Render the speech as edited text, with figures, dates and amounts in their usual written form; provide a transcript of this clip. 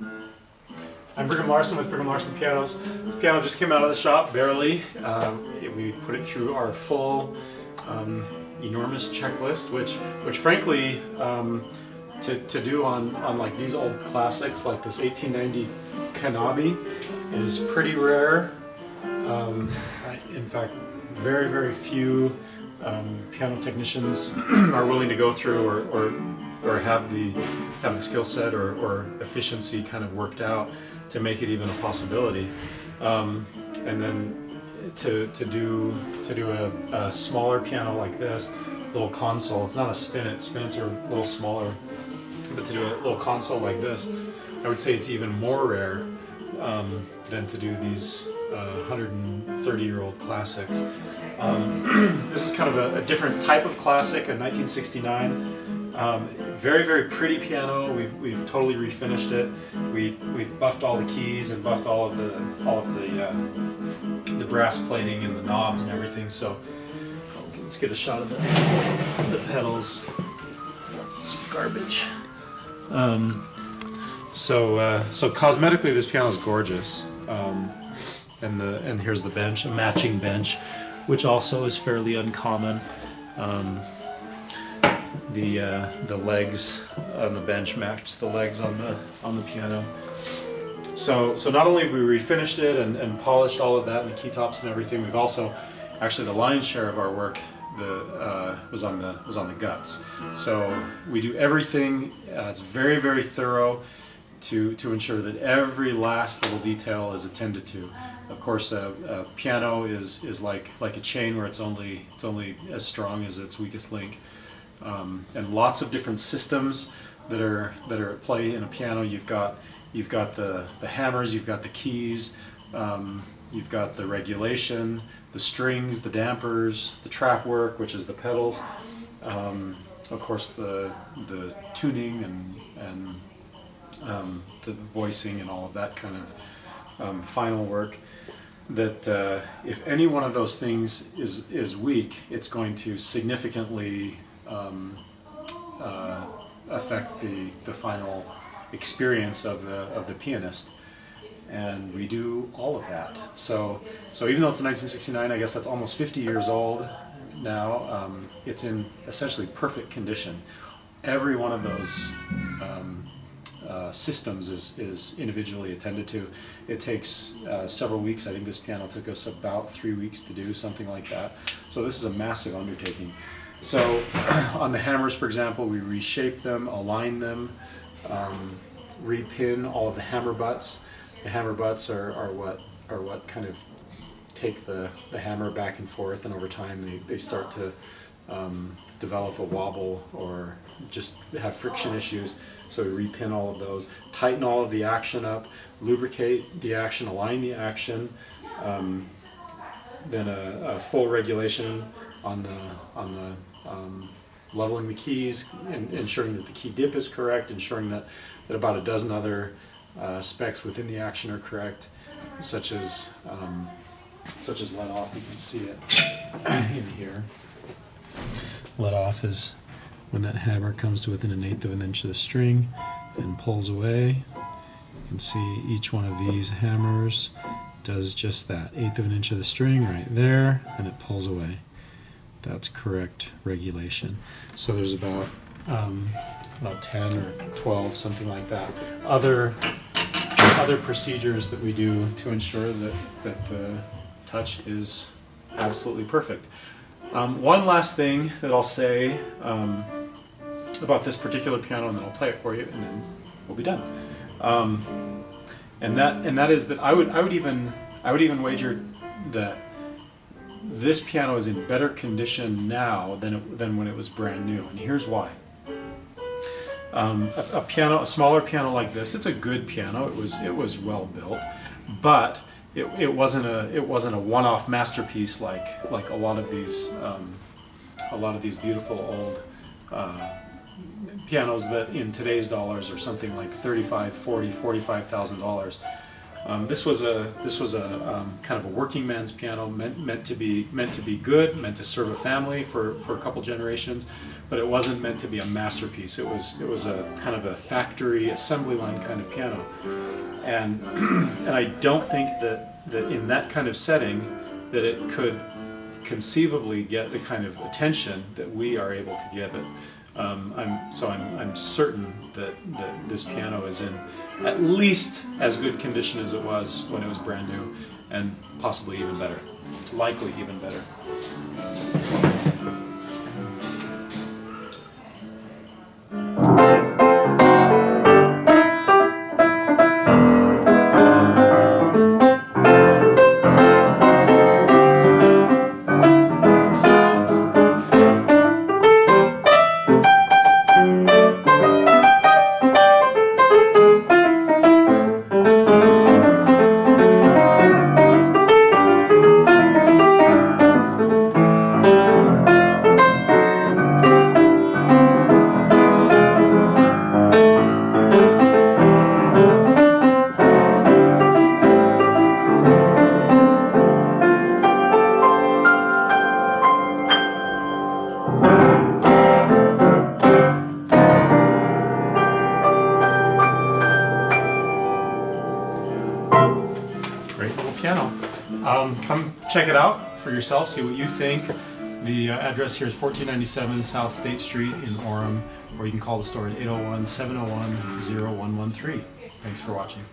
I'm Brigham Larson with Brigham Larson Pianos. This piano just came out of the shop, barely. We put it through our full, enormous checklist, which frankly, to do on like these old classics, like this 1890 Kanabi, is pretty rare. In fact, very, very few piano technicians are willing to go through or have the skill set or efficiency kind of worked out to make it even a possibility. And then to do a smaller piano like this, little console. It's not a spinet. Spinets are a little smaller, but to do a little console like this, I would say it's even more rare than to do these 130-year-old classics. This is kind of a different type of classic, a 1969. Very, very pretty piano. We've totally refinished it. We've buffed all the keys and buffed all of the brass plating and the knobs and everything. So let's get a shot of the pedals. Some garbage. So cosmetically, this piano is gorgeous. And here's the bench, a matching bench, which also is fairly uncommon. The legs on the bench match the legs on the piano. So not only have we refinished it and polished all of that and the key tops and everything, we've also actually the lion's share of our work was on the guts. So we do everything. It's very, very thorough to ensure that every last little detail is attended to. Of course, a piano is like a chain where it's only as strong as its weakest link. And lots of different systems that are at play in a piano. You've got the hammers, you've got the keys, you've got the regulation, the strings, the dampers, the trap work, which is the pedals, of course the tuning and the voicing and all of that kind of final work. That if any one of those things is weak, it's going to significantly affect the final experience of the pianist, and we do all of that. So even though it's a 1969, I guess that's almost 50 years old now. It's in essentially perfect condition. Every one of those systems is individually attended to. It takes several weeks. I think this piano took us about 3 weeks to do, something like that. So this is a massive undertaking. So on the hammers, for example, we reshape them, align them, repin all of the hammer butts. The hammer butts are what kind of take the hammer back and forth, and over time they start to develop a wobble or just have friction issues. So we repin all of those, tighten all of the action up, lubricate the action, align the action, then a full regulation on the leveling the keys, and ensuring that the key dip is correct, ensuring that about a dozen other specs within the action are correct, such as let off. You can see it in here. Let off is when that hammer comes to within 1/8 of an inch of the string and pulls away. You can see each one of these hammers does just that, 1/8 of an inch of the string right there, and it pulls away. That's correct regulation. So there's about 10 or 12, something like that. Other procedures that we do to ensure that the touch is absolutely perfect. One last thing that I'll say about this particular piano, and then I'll play it for you, and then we'll be done. And that is that I would even wager that this piano is in better condition now than when it was brand new, and here's why. A smaller piano like this, it's a good piano. It was well built, but it wasn't a one-off masterpiece like a lot of these beautiful old pianos that in today's dollars are something like $35,000, $40,000, $45,000. This was a kind of a working man's piano, meant to be good, meant to serve a family for a couple generations, but it wasn't meant to be a masterpiece. It was a kind of a factory assembly line kind of piano, and and I don't think that in that kind of setting that it could conceivably get the kind of attention that we are able to give it. I'm certain that this piano is in at least as good condition as it was when it was brand new, and possibly even better, likely even better. Great little piano. Come check it out for yourself, see what you think. The address here is 1497 South State Street in Orem, or you can call the store at 801-701-0113. Thanks for watching.